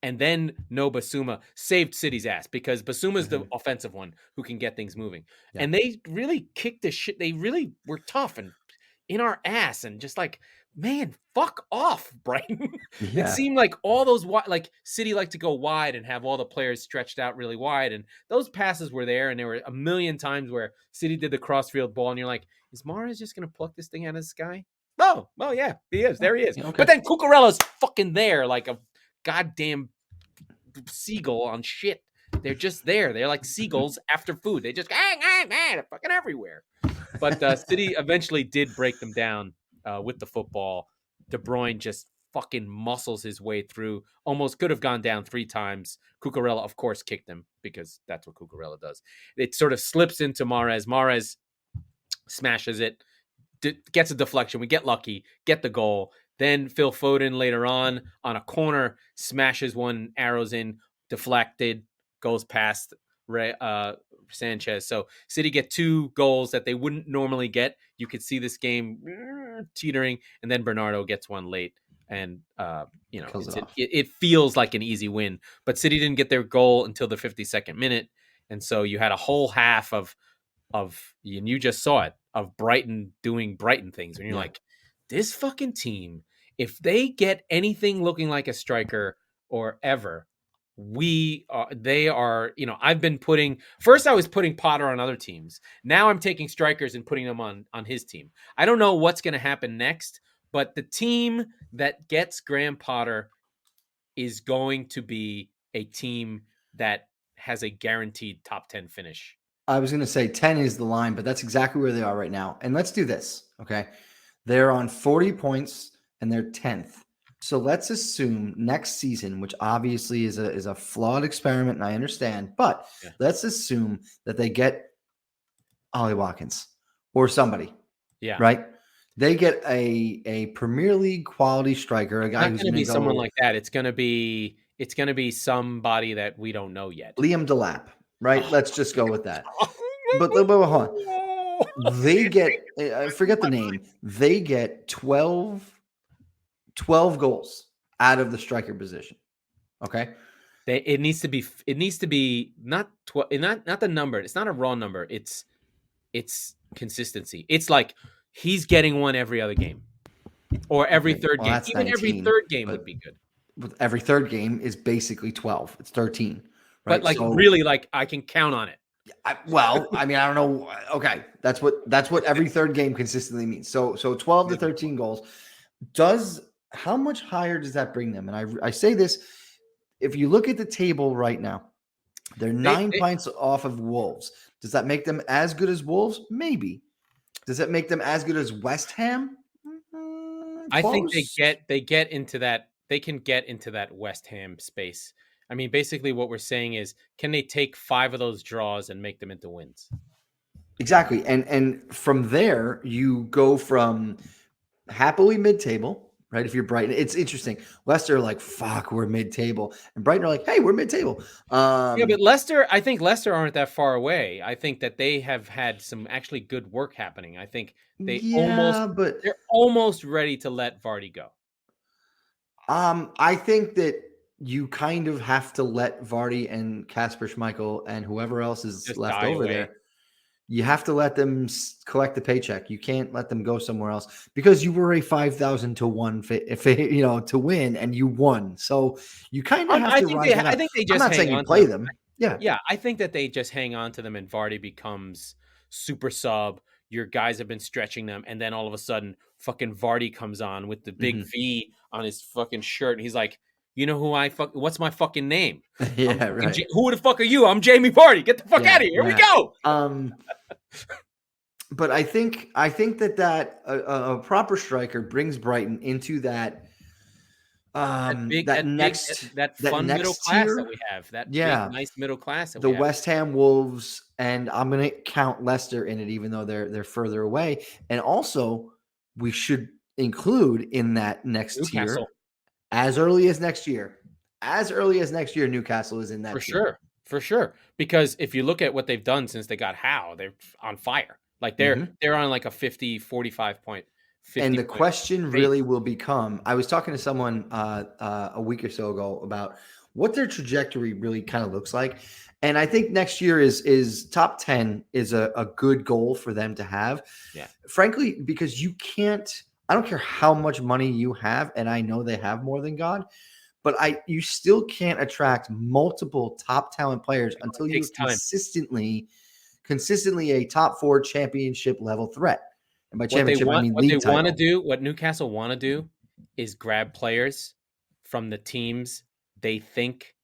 and then no Basuma, saved City's ass because Basuma's the offensive one who can get things moving. Yeah. And they really kicked the shit. They really were tough and in our ass and just like, man, fuck off, Brighton. It seemed like all those City like to go wide and have all the players stretched out really wide, and those passes were there, and there were a million times where City did the crossfield ball, and you're like, is Mahrez just gonna pluck this thing out of the sky? Oh, well, yeah, he is. There he is. Okay. But then Cucurella's fucking there like a goddamn seagull on shit. They're just there. They're like seagulls after food. They just they're fucking everywhere. But City eventually did break them down with the football. De Bruyne just fucking muscles his way through. Almost could have gone down 3 times. Cucurella, of course, kicked him because that's what Cucurella does. It sort of slips into Mahrez. Mahrez smashes it, gets a deflection. We get lucky, get the goal. Then Phil Foden later on a corner smashes one, arrows in, deflected, goes past Sanchez. So City get 2 goals that they wouldn't normally get. You could see this game teetering, and then Bernardo gets one late. And, it feels like an easy win. But City didn't get their goal until the 52nd minute. And so you had a whole half of and you just saw it, of Brighton doing Brighton things. And you're like, this fucking team, if they get anything looking like a striker or ever, they are, I've been first I was putting Potter on other teams. Now I'm taking strikers and putting them on his team. I don't know what's going to happen next, but the team that gets Graham Potter is going to be a team that has a guaranteed top 10 finish. I was going to say 10 is the line, but that's exactly where they are right now. And let's do this, okay? They're on 40 points and they're 10th. So let's assume next season, which obviously is a flawed experiment, and I understand, but let's assume that they get Ollie Watkins or somebody. Yeah. Right? They get a Premier League quality striker, a guy who's going to be someone like that. It's going to be somebody that we don't know yet. Liam Delap, right? Let's just go with that. But hold on. They get, I forget the name. They get 12 goals out of the striker position. Okay. It needs to be not the number. It's not a raw number. It's consistency. It's like he's getting one every other game or every third game. Even 19, every third game would be good. Every third game is basically 12. It's 13. Right? But really, I can count on it. I don't know. Okay. That's what every third game consistently means. So 12 to 13 goals. How much higher does that bring them? And I say this, if you look at the table right now, they're 9 points off of Wolves. Does that make them as good as Wolves? Maybe. Does that make them as good as West Ham? I think they get into that. They can get into that West Ham space. I mean, basically what we're saying is, can they take 5 of those draws and make them into wins? Exactly. And from there, you go from happily mid-table, right? If you're Brighton, it's interesting. Leicester are like, fuck, we're mid-table. And Brighton are like, hey, we're mid-table. But I think Leicester aren't that far away. I think that they have had some actually good work happening. I think they're almost ready to let Vardy go. I think that you kind of have to let Vardy and Kasper Schmeichel and whoever else is just left over there. You have to let them collect the paycheck. You can't let them go somewhere else because you were a 5,000 to 1 to win and you won. So you kind of have to rise it up. I think they just. I'm not saying you play them. Yeah. I think that they just hang on to them and Vardy becomes super sub. Your guys have been stretching them, and then all of a sudden, fucking Vardy comes on with the big V on his fucking shirt, and he's like, "You know who what's my fucking name? Right. Who the fuck are you? I'm Jamie Vardy. Get the fuck out of here. Here we go." But I think that a proper striker brings Brighton into that fun middle class that we have. That big, nice middle class. The West Ham, Wolves, and I'm going to count Leicester in it, even though they're further away. And also, we should include in that next tier as early as next year. Newcastle is in that tier. For sure. Because if you look at what they've done since they got Howe, they're on fire. Like they're on like a 45 point. And the question really will become, I was talking to someone a week or so ago about what their trajectory really kind of looks like. And I think next year is top 10 is a good goal for them to have. Yeah. Frankly, because I don't care how much money you have, and I know they have more than God, but you still can't attract multiple top talent players until you're consistently a top 4 championship level threat. And by championship, I mean league title. What Newcastle want to do is grab players from the teams they think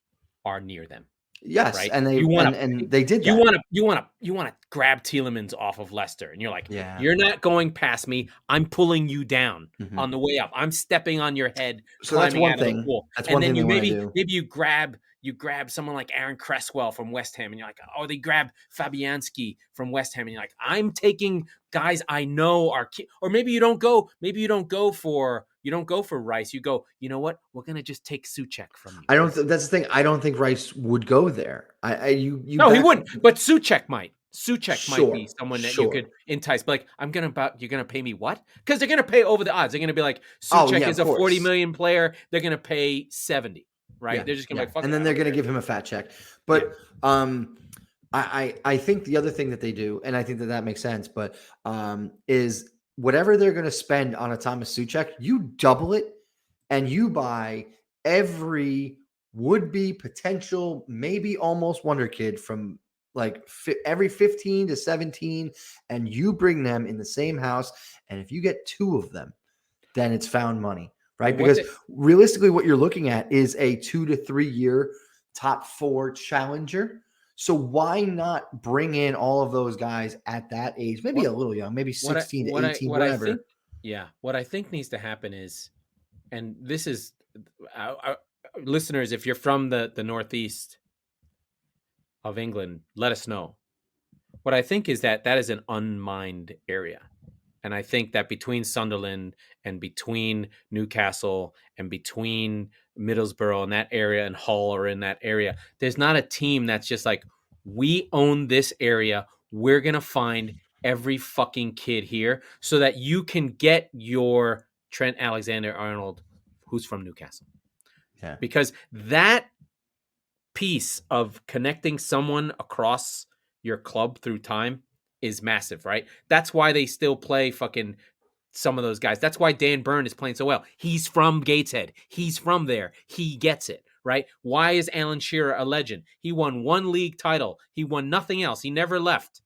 are near them. Yes, right? and You want and they did you that. want to grab Tielemans off of Leicester, and you're like, Yeah. you're not going past me. I'm pulling you down Mhm. on the way up. I'm stepping on your head, So that's climbing one out of the thing. pool, That's and one then thing they you want to do. maybe you grab someone like Aaron Cresswell from West Ham, and you're like, oh, they grab Fabianski from West Ham, and you're like, I'm taking guys I know are, or maybe you don't go for Rice. You go, you know what? We're gonna just take Souček from you. I don't. That's the thing. I don't think Rice would go there. You No, he back wouldn't. But Souček might. Souček might Sure, be someone that you sure. could entice. But like, you're gonna pay me what? Because they're gonna pay over the odds. They're gonna be like, Oh Souček yeah, is of a 40 course. million player. They're gonna pay 70, right? Yeah, They're just gonna be yeah. like, fuck And it, then I they're don't going to care. give him a fat check. But I think the other thing that they do, and I think that makes sense, but is whatever they're going to spend on a Thomas Souček, you double it, and you buy every would-be potential, maybe almost wonder kid from like every 15 to 17, and you bring them in the same house. And if you get two of them, then it's found money, right? Because realistically, what you're looking at is a 2 to 3 year top 4 challenger. So why not bring in all of those guys at that age? Maybe a little young, maybe 16 to 18, whatever. What I think needs to happen is, and this is, listeners, if you're from the northeast of England, let us know. What I think is that is an unmined area. And I think that between Sunderland and between Newcastle and between Middlesbrough and that area and Hull or in that area, there's not a team that's just like, we own this area. We're going to find every fucking kid here so that you can get your Trent Alexander-Arnold, who's from Newcastle. Yeah. Because that piece of connecting someone across your club through time is massive, right? That's why they still play fucking some of those guys. That's why Dan Burn is playing so well. He's from Gateshead. He's from there. He gets it, right? Why is Alan Shearer a legend? He won one league title. He won nothing else. He never left.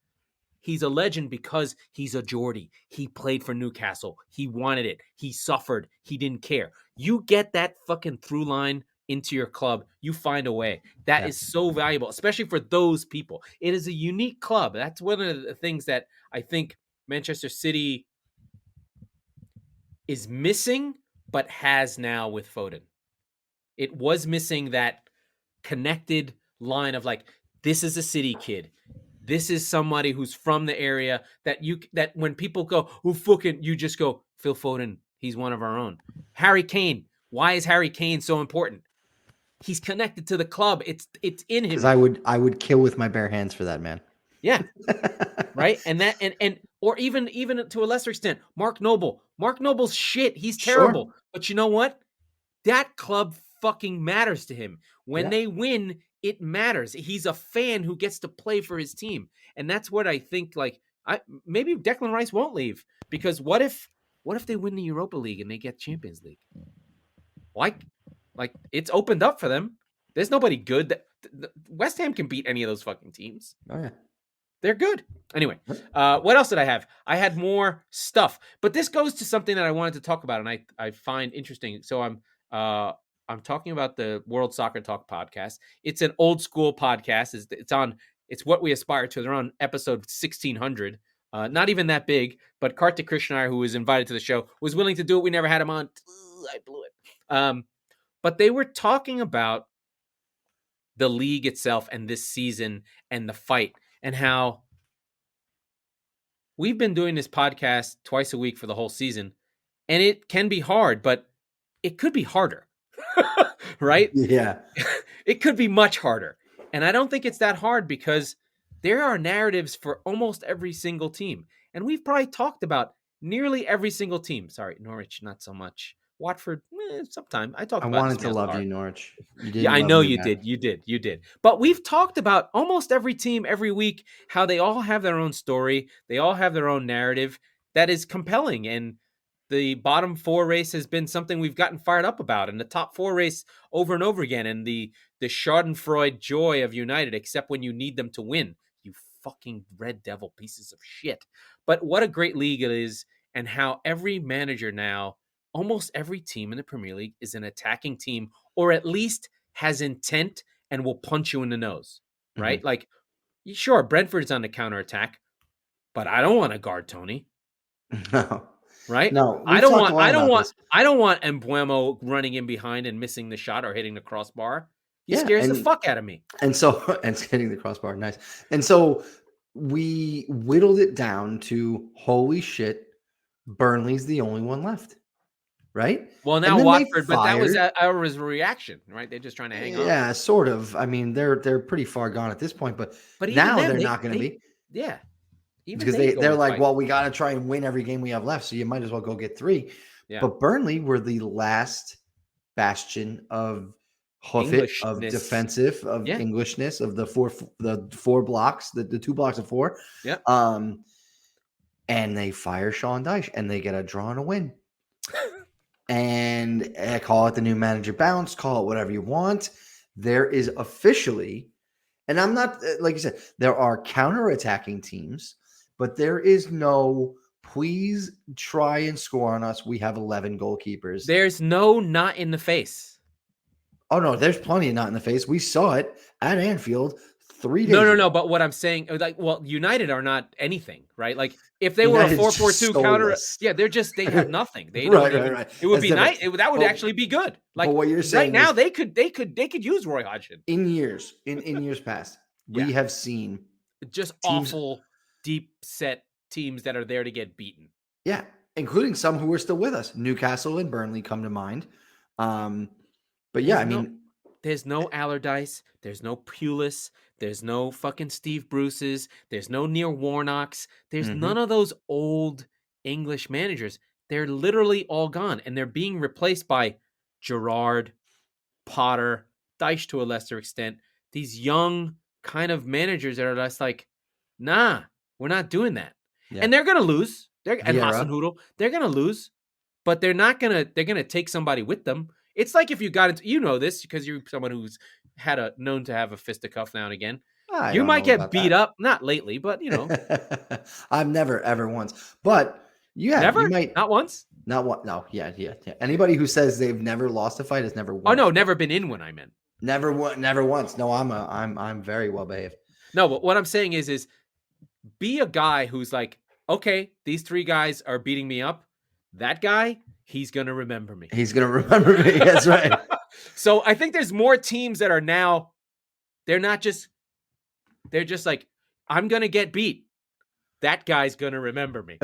He's a legend because he's a Geordie. He played for Newcastle. He wanted it. He suffered. He didn't care. You get that fucking through line into your club, you find a way. That is so valuable, especially for those people. It is a unique club. That's one of the things that I think Manchester City is missing, but has now with Foden. It was missing that connected line of like, this is a City kid. This is somebody who's from the area that when people go, oh, fucking, you just go, Phil Foden, he's one of our own. Harry Kane. Why is Harry Kane so important? He's connected to the club. It's in him. Because I would kill with my bare hands for that man. Yeah. Right. And that and or even to a lesser extent, Mark Noble. Mark Noble's shit. He's terrible. Sure. But you know what? That club fucking matters to him. When they win, it matters. He's a fan who gets to play for his team. And that's what I think, like, maybe Declan Rice won't leave. Because what if they win the Europa League and they get Champions League? Like it's opened up for them. There's nobody good that West Ham can beat any of those fucking teams. Oh yeah. They're good. Anyway, what else did I have? I had more stuff, but this goes to something that I wanted to talk about, and I find interesting. So I'm talking about the World Soccer Talk podcast. It's an old school podcast. It's what we aspire to. They're on episode 1600. Not even that big, but Kartik Krishnaiyer, who was invited to the show, was willing to do it. We never had him on. I blew it. But they were talking about the league itself and this season and the fight and how we've been doing this podcast twice a week for the whole season, and it can be hard, but it could be harder, right? Yeah. It could be much harder. And I don't think it's that hard because there are narratives for almost every single team. And we've probably talked about nearly every single team. Sorry, Norwich, not so much. Watford, sometime. I wanted to love you, Norwich. Yeah, I know you did. You did. But we've talked about almost every team every week, how they all have their own story. They all have their own narrative that is compelling. And the bottom four race has been something we've gotten fired up about. And the top four race over and over again. And the Schadenfreude joy of United, except when you need them to win. You fucking Red Devil pieces of shit. But what a great league it is. And how every manager now, almost every team in the Premier League is an attacking team, or at least has intent and will punch you in the nose, right? Like, sure, Brentford's on the counterattack, but I don't want to guard Tony. No. Right? No, I don't want Mbuemo running in behind and missing the shot or hitting the crossbar. He scares the fuck out of me. And so, and hitting the crossbar, nice. And so we whittled it down to, holy shit, Burnley's the only one left, right? Well, now Watford, but that was our reaction, right? They're just trying to hang on. Yeah, sort of. I mean, they're pretty far gone at this point, but now they're not going to be. Yeah. Because they're like, well, we got to try and win every game we have left, so you might as well go get 3. Yeah. But Burnley were the last bastion of defensive, of Englishness, of the four blocks, the 2 blocks of 4. Yeah. And they fire Sean Dyche, and they get a draw and a win. And call it the new manager bounce, call it whatever you want. There is officially, and I'm not, like you said, there are counterattacking teams, but there is no, please try and score on us. We have 11 goalkeepers. There's no not in the face. Oh, no, there's plenty of not in the face. We saw it at Anfield 3 days ago. No. But what I'm saying, like, well, United are not anything, right? Like, if they were a 4-4-2 counter, they have nothing. They right. It would be nice. That would actually be good. Like, what you're saying right now, they could use Roy Hodgson. In years past, we have seen just awful, deep set teams that are there to get beaten. Yeah, including some who are still with us. Newcastle and Burnley come to mind. But yeah, there's no Allardyce, there's no Pulis, there's no fucking Steve Bruce's, there's no Neil Warnocks, there's none of those old English managers. They're literally all gone, and they're being replaced by Gerrard, Potter, Dyche to a lesser extent. These young kind of managers that are just like, nah, we're not doing that. Yeah. And they're gonna lose. And Hasenhüttl, they're gonna lose, but they're gonna take somebody with them. It's like if you got into, this because you're someone who's known to have a fisticuff now and again. You might get beat up, not lately, but I've never ever once. But never, you might not once. Not one. No, yeah. Anybody who says they've never lost a fight has never won. Oh no, never been in one. I meant never once. No, I'm very well behaved. No, but what I'm saying is be a guy who's like, okay, these 3 guys are beating me up. That guy, he's going to remember me. He's going to remember me. That's right. So I think there's more teams that are now, they're just like, I'm going to get beat. That guy's going to remember me.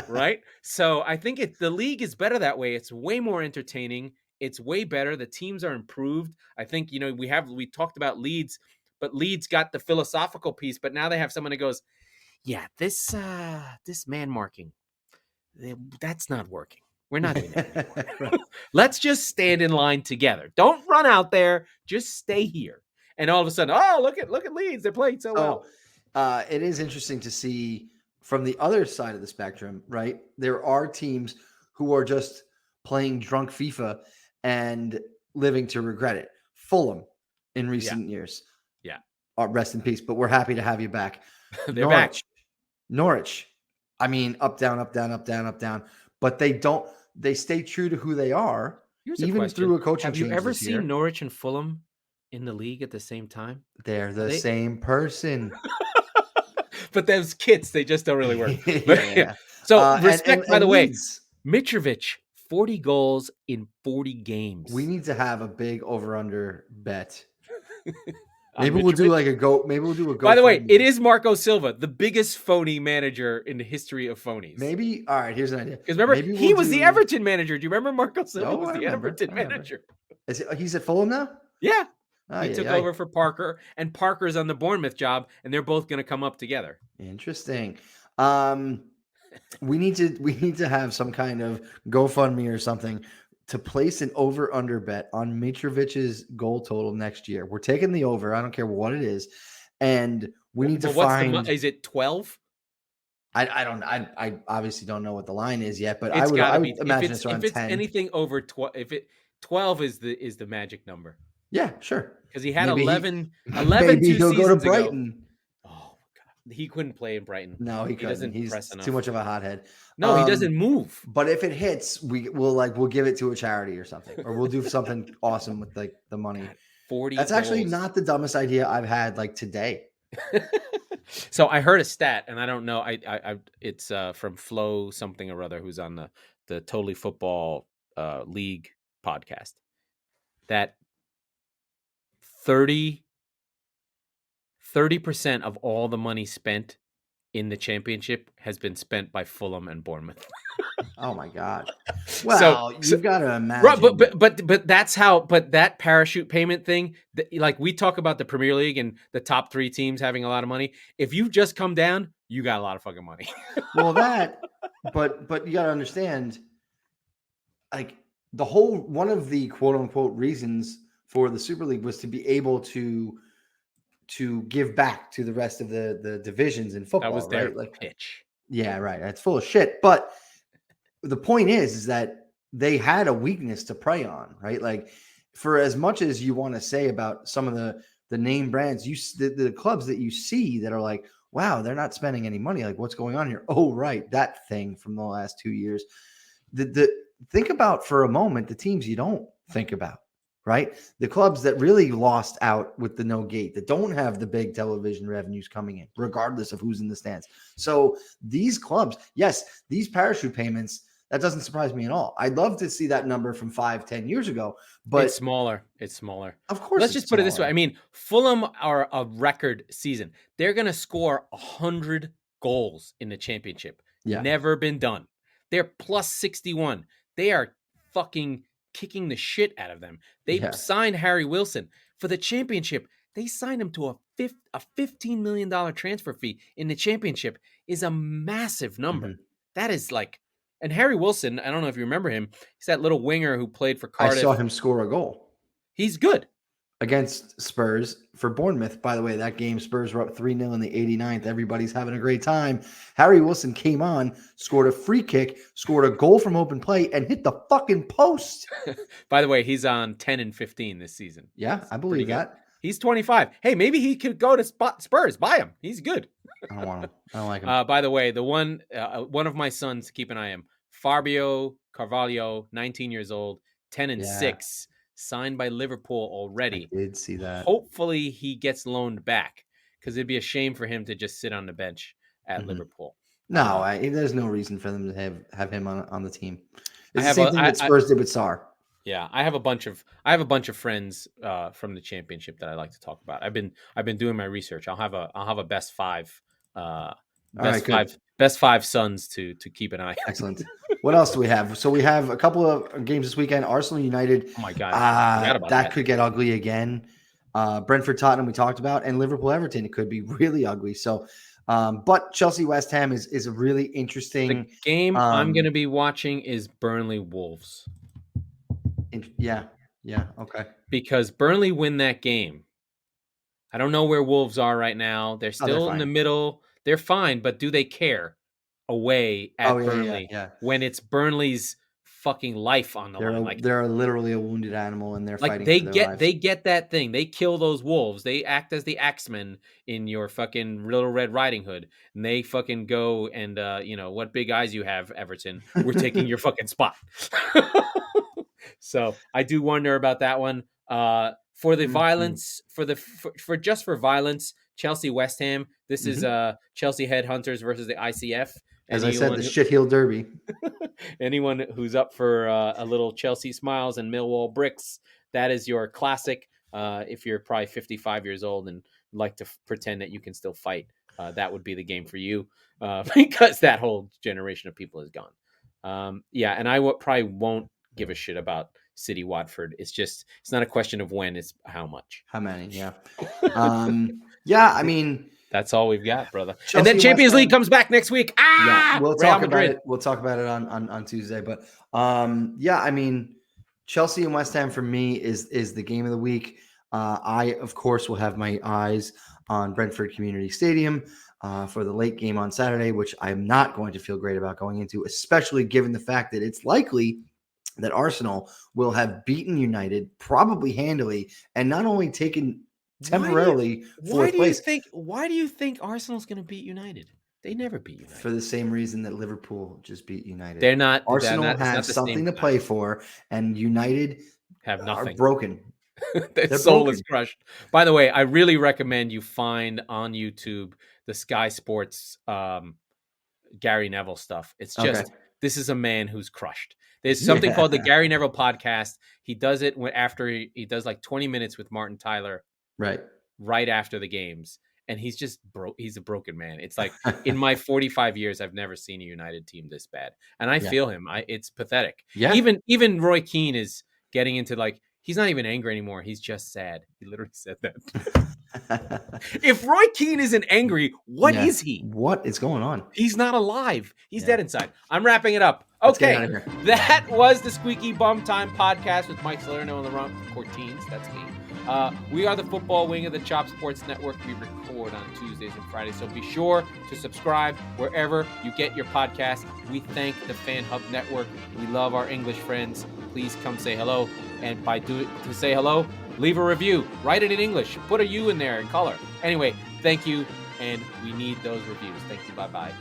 Right? So I think the league is better that way. It's way more entertaining. It's way better. The teams are improved. I think, we talked about Leeds, but Leeds got the philosophical piece, but now they have someone that goes, yeah, this man marking, that's not working. We're not doing that anymore. Right. Let's just stand in line together. Don't run out there. Just stay here. And all of a sudden, look at Leeds. They're playing so well. It is interesting to see from the other side of the spectrum, right? There are teams who are just playing drunk FIFA and living to regret it. Fulham in recent years. Yeah. Rest in peace. But we're happy to have you back. They're back. Norwich. I mean, up, down, up, down, up, down, up, down. But they stay true to who they are, even through a coaching change. Have you ever seen Norwich and Fulham in the league at the same time? They're the same person. But those kits, they just don't really work. Yeah. So, respect, by the way, Mitrovic, 40 goals in 40 games. We need to have a big over-under bet. Maybe we'll do a go. By the way, it is Marco Silva, the biggest phony manager in the history of phonies. Maybe. All right, here's an idea. Because remember, he was the Everton manager. Do you remember Marco Silva was the Everton manager? He's at Fulham now? Yeah. He took over for Parker, and Parker's on the Bournemouth job, and they're both going to come up together. Interesting. We need to have some kind of GoFundMe or something to place an over-under bet on Mitrovic's goal total next year. We're taking the over. I don't care what it is. And we need to find... Is it 12? I obviously don't know what the line is yet, but I would imagine it's around 10. If it's anything over 12, 12 is the magic number. Yeah, sure. Because he had 11 maybe he'll go to Brighton. Oh, God. He couldn't play in Brighton. No, he couldn't. He's too much of a hothead. No, he doesn't move. But if it hits, we'll give it to a charity or something, or we'll do something awesome with the money. 40 That's actually goals. not the dumbest idea I've had like today. So I heard a stat, and I don't know. It's from Flo something or other, who's on the Totally Football League podcast, that 30% of all the money spent in the championship has been spent by Fulham and Bournemouth. Oh my God. So, Well, you've got to right, imagine. but that's how. But that parachute payment thing, like we talk about the Premier League and the top 3 teams having a lot of money. If you just come down, you got a lot of fucking money. Well, but you got to understand, like the whole one of the quote unquote reasons for the Super League was to be able to give back to the rest of the divisions in football. That was their right? Like, pitch. yeah, right. That's full of shit. But the point is that they had a weakness to prey on, right? Like, for as much as you want to say about some of the name brands, the clubs that you see that are like, wow, they're not spending any money. Like, what's going on here? Oh, right, that thing from the last 2 years. Think about for a moment the teams you don't think about, right? The clubs that really lost out with the no gate, that don't have the big television revenues coming in, regardless of who's in the stands. So these clubs, yes, these parachute payments, that doesn't surprise me at all. I'd love to see that number from 5-10 years ago, but It's smaller. It's smaller. of course, Let's just put it this way. I mean, Fulham are a record season. They're going to score 100 goals in the championship. Yeah. Never been done. They're plus 61. They are fucking kicking the shit out of them. They signed Harry Wilson for the championship. They signed him to a $15 million transfer fee in the championship is a massive number. Mm-hmm. That is like, and Harry Wilson, I don't know if you remember him. He's that little winger who played for Cardiff. I saw him score a goal. He's good. Against Spurs for Bournemouth. By the way, that game, Spurs were up 3-0 in the 89th. Everybody's having a great time. Harry Wilson came on, scored a free kick, scored a goal from open play, and hit the fucking post. By the way, he's on 10-15 this season. Yeah, I believe that. He's 25. Hey, maybe he could go to Spurs. Buy him. He's good. I don't want him. I don't like him. By the way, the one of my sons, keep an eye on him, Fabio Carvalho, 19 years old, 10-6. Signed by Liverpool already. I did see that. Hopefully he gets loaned back, because it'd be a shame for him to just sit on the bench at Liverpool. No, there's no reason for them to have him on the team. It's the same thing that Spurs did with Sarr. Yeah, I have a bunch of friends from the championship that I like to talk about. I've been doing my research. I'll have a best five. Best five sons to keep an eye on. Excellent. What else do we have? So we have a couple of games this weekend. Arsenal United. Oh my God. I forgot about that could get ugly again. Brentford Tottenham we talked about, and Liverpool Everton. It could be really ugly. So, but Chelsea West Ham is a really interesting the game. I'm going to be watching is Burnley Wolves. Yeah. Okay. Because Burnley win that game. I don't know where Wolves are right now. They're still in the middle. They're fine, but do they care away at Burnley when it's Burnley's fucking life on the line? They're literally a wounded animal, and they're fighting. They get that thing. They kill those wolves. They act as the axemen in your fucking Little Red Riding Hood, and they fucking go and what big eyes you have, Everton. We're taking your fucking spot. So I do wonder about that one. For the violence, for violence, Chelsea West Ham. This is Chelsea Headhunters versus the ICF. As I said, the shitheel derby. Anyone who's up for a little Chelsea smiles and Millwall bricks, that is your classic. If you're probably 55 years old and like to pretend that you can still fight, that would be the game for you, because that whole generation of people is gone. And I probably won't give a shit about City Watford. It's not a question of when, it's how much. How many, yeah. I mean, that's all we've got, brother. Chelsea, and then Champions League comes back next week. We'll talk about it. We'll talk about it on Tuesday. But I mean, Chelsea and West Ham for me is the game of the week. I of course will have my eyes on Brentford Community Stadium for the late game on Saturday, which I'm not going to feel great about going into, especially given the fact that it's likely that Arsenal will have beaten United probably handily, and not only taken temporarily fourth place. Why do you think Arsenal's going to beat United? They never beat United. For the same reason that Liverpool just beat United. They're not. Arsenal has something to play for, and United have nothing. Are broken. Their They're soul broken. is crushed. By the way, I really recommend you find on YouTube the Sky Sports Gary Neville stuff. It's Okay. just, this is a man who's crushed. There's something Yeah. called the Gary Neville podcast. He does it after he does like 20 minutes with Martin Tyler Right. right after the games. And he's just he's a broken man. It's like, in my 45 years, I've never seen a United team this bad. And I Yeah. feel him. It's pathetic. Yeah. Even Roy Keane is getting into, like, he's not even angry anymore. He's just sad. He literally said that. If Roy Keane isn't angry, what is he? What is going on? He's not alive. He's dead inside. I'm wrapping it up. Let's get Okay. out of here. That was the Squeaky Bum Time Podcast with Mike Salerno and Laurent Cortines. That's me. We are the football wing of the Chop Sports Network. We record on Tuesdays and Fridays, so be sure to subscribe wherever you get your podcast. We thank the Fan Hub Network. We love our English friends. Please come say hello. And to say hello, leave a review. Write it in English. Put a U in there in color. Anyway, thank you, and we need those reviews. Thank you. Bye-bye.